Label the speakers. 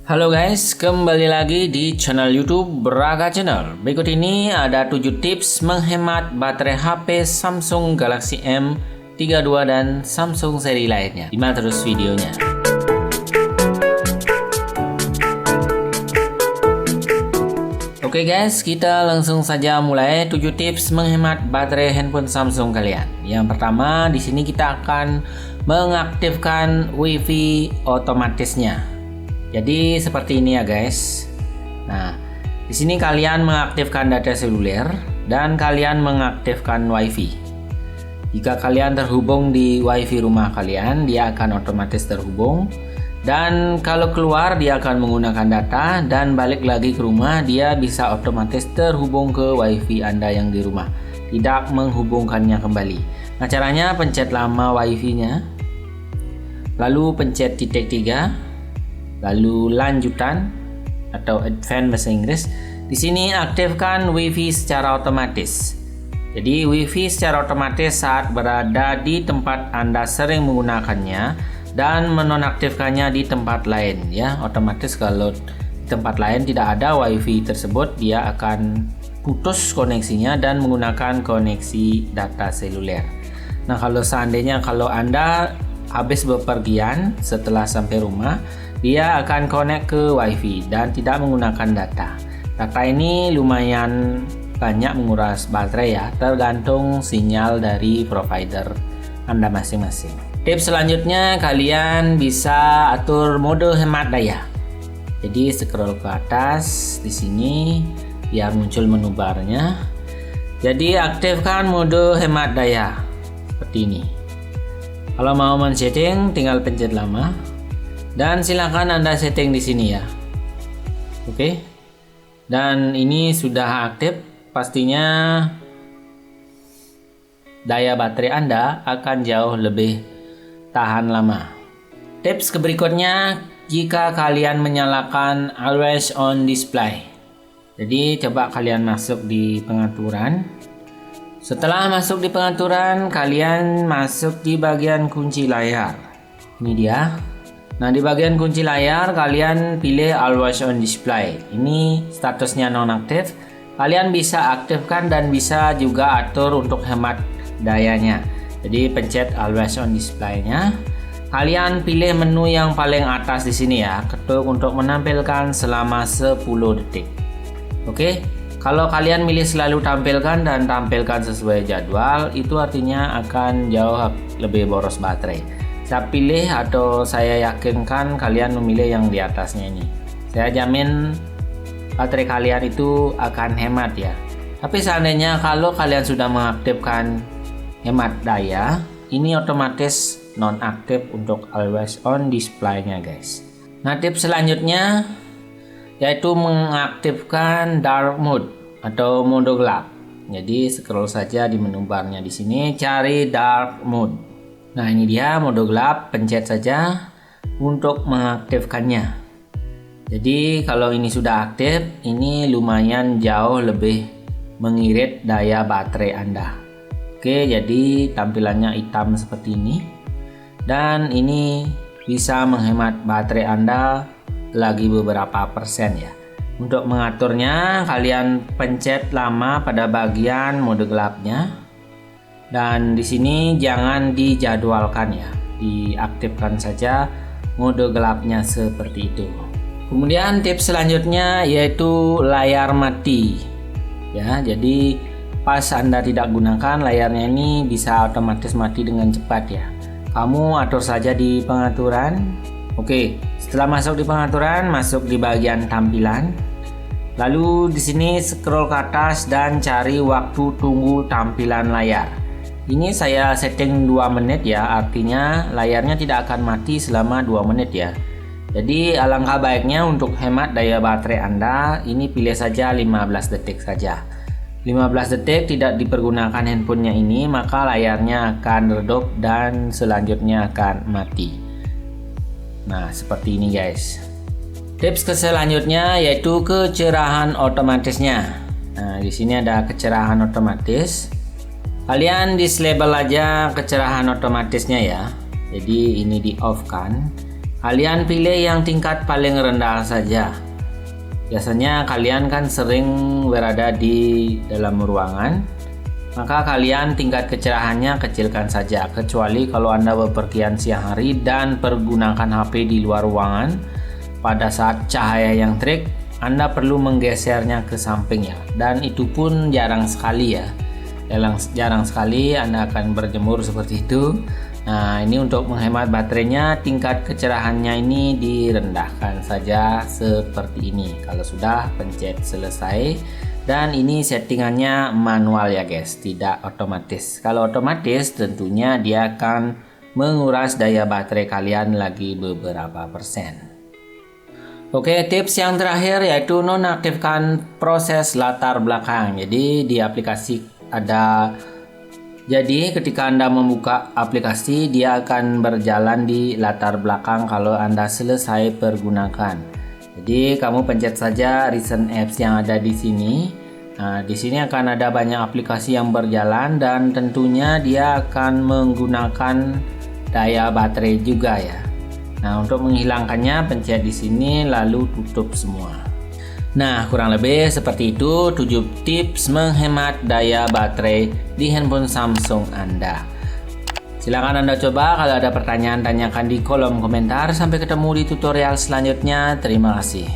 Speaker 1: Halo guys, kembali lagi di channel YouTube Braga Channel. Berikut ini ada 7 tips menghemat baterai HP Samsung Galaxy M32 dan Samsung seri lainnya. Simak terus videonya. Oke guys, kita langsung saja mulai 7 tips menghemat baterai handphone Samsung kalian. Yang pertama, di sini kita akan mengaktifkan WiFi otomatisnya. Jadi seperti ini ya guys. Nah, di sini kalian mengaktifkan data seluler dan kalian mengaktifkan WiFi. Jika kalian terhubung di WiFi rumah kalian, dia akan otomatis terhubung. Dan kalau keluar dia akan menggunakan data dan balik lagi ke rumah, dia bisa otomatis terhubung ke WiFi Anda yang di rumah, tidak menghubungkannya kembali. Nah, caranya pencet lama WiFi-nya, lalu pencet titik 3. Lalu lanjutan atau advance bahasa Inggris. Di sini aktifkan WiFi secara otomatis. Jadi WiFi secara otomatis saat berada di tempat Anda sering menggunakannya dan menonaktifkannya di tempat lain ya. Otomatis kalau di tempat lain tidak ada WiFi tersebut, dia akan putus koneksinya dan menggunakan koneksi data seluler. Nah, kalau seandainya Anda habis bepergian setelah sampai rumah, dia akan connect ke WiFi dan tidak menggunakan data. Data ini lumayan banyak menguras baterai ya, tergantung sinyal dari provider Anda masing-masing. Tips selanjutnya, kalian bisa atur mode hemat daya. Jadi scroll ke atas di sini biar muncul menu barnya. Jadi aktifkan mode hemat daya seperti ini. Kalau mau men-setting tinggal pencet lama. Dan silakan Anda setting di sini ya. Oke. Dan ini sudah aktif, pastinya daya baterai Anda akan jauh lebih tahan lama. Tips berikutnya, jika kalian menyalakan always on display. Jadi coba kalian masuk di pengaturan. Setelah masuk di pengaturan, kalian masuk di bagian kunci layar. Ini dia. Nah, di bagian kunci layar kalian pilih always on display. Ini statusnya nonaktif. Kalian bisa aktifkan dan bisa juga atur untuk hemat dayanya. Jadi pencet always on display-nya. Kalian pilih menu yang paling atas di sini ya, ketuk untuk menampilkan selama 10 detik. Oke. Kalau kalian milih selalu tampilkan dan tampilkan sesuai jadwal, itu artinya akan jauh lebih boros baterai. Saya pilih atau saya yakinkan kalian memilih yang di atasnya ini. Saya jamin baterai kalian itu akan hemat ya. Tapi seandainya kalau kalian sudah mengaktifkan hemat daya, ini otomatis nonaktif untuk always on display-nya guys. Nah, tips selanjutnya yaitu mengaktifkan dark mode atau mode gelap. Jadi scroll saja di menu barnya di sini, cari dark mode. Nah, ini dia mode gelap, pencet saja untuk mengaktifkannya. Jadi kalau ini sudah aktif, ini lumayan jauh lebih mengirit daya baterai Anda. Oke, jadi tampilannya hitam seperti ini. Dan ini bisa menghemat baterai Anda lagi beberapa persen ya. Untuk mengaturnya, kalian pencet lama pada bagian mode gelapnya. Dan di sini jangan dijadwalkan ya, diaktifkan saja mode gelapnya seperti itu. Kemudian tips selanjutnya yaitu layar mati. Ya, jadi pas Anda tidak gunakan layarnya ini bisa otomatis mati dengan cepat ya. Kamu atur saja di pengaturan. Oke, setelah masuk di pengaturan, masuk di bagian tampilan. Lalu di sini scroll ke atas dan cari waktu tunggu tampilan layar. Ini saya setting 2 menit ya, artinya layarnya tidak akan mati selama 2 menit ya. Jadi alangkah baiknya untuk hemat daya baterai Anda, ini pilih saja 15 detik saja. 15 detik tidak dipergunakan handphonenya ini, maka layarnya akan redup dan selanjutnya akan mati. Nah, seperti ini guys. Tips selanjutnya yaitu kecerahan otomatisnya. Nah, di sini ada kecerahan otomatis. Kalian disable aja kecerahan otomatisnya ya. Jadi ini di off kan. Kalian pilih yang tingkat paling rendah saja. Biasanya kalian kan sering berada di dalam ruangan, maka kalian tingkat kecerahannya kecilkan saja, kecuali kalau Anda bepergian siang hari dan pergunakan HP di luar ruangan. Pada saat cahaya yang terik, Anda perlu menggesernya ke samping ya, dan itu pun jarang sekali ya. Jarang sekali Anda akan berjemur seperti itu. Nah, ini untuk menghemat baterainya, tingkat kecerahannya ini direndahkan saja seperti ini. Kalau sudah, pencet selesai. Dan ini settingannya manual ya guys, tidak otomatis. Kalau otomatis tentunya dia akan menguras daya baterai kalian lagi beberapa persen. Oke, tips yang terakhir yaitu nonaktifkan proses latar belakang. Jadi ketika Anda membuka aplikasi, dia akan berjalan di latar belakang kalau Anda selesai pergunakan. Jadi kamu pencet saja recent apps yang ada di sini. Nah, di sini akan ada banyak aplikasi yang berjalan dan tentunya dia akan menggunakan daya baterai juga ya. Nah, untuk menghilangkannya pencet di sini lalu tutup semua. Nah, kurang lebih seperti itu 7 tips menghemat daya baterai di handphone Samsung Anda. Silakan Anda coba, kalau ada pertanyaan tanyakan di kolom komentar. Sampai ketemu di tutorial selanjutnya. Terima kasih.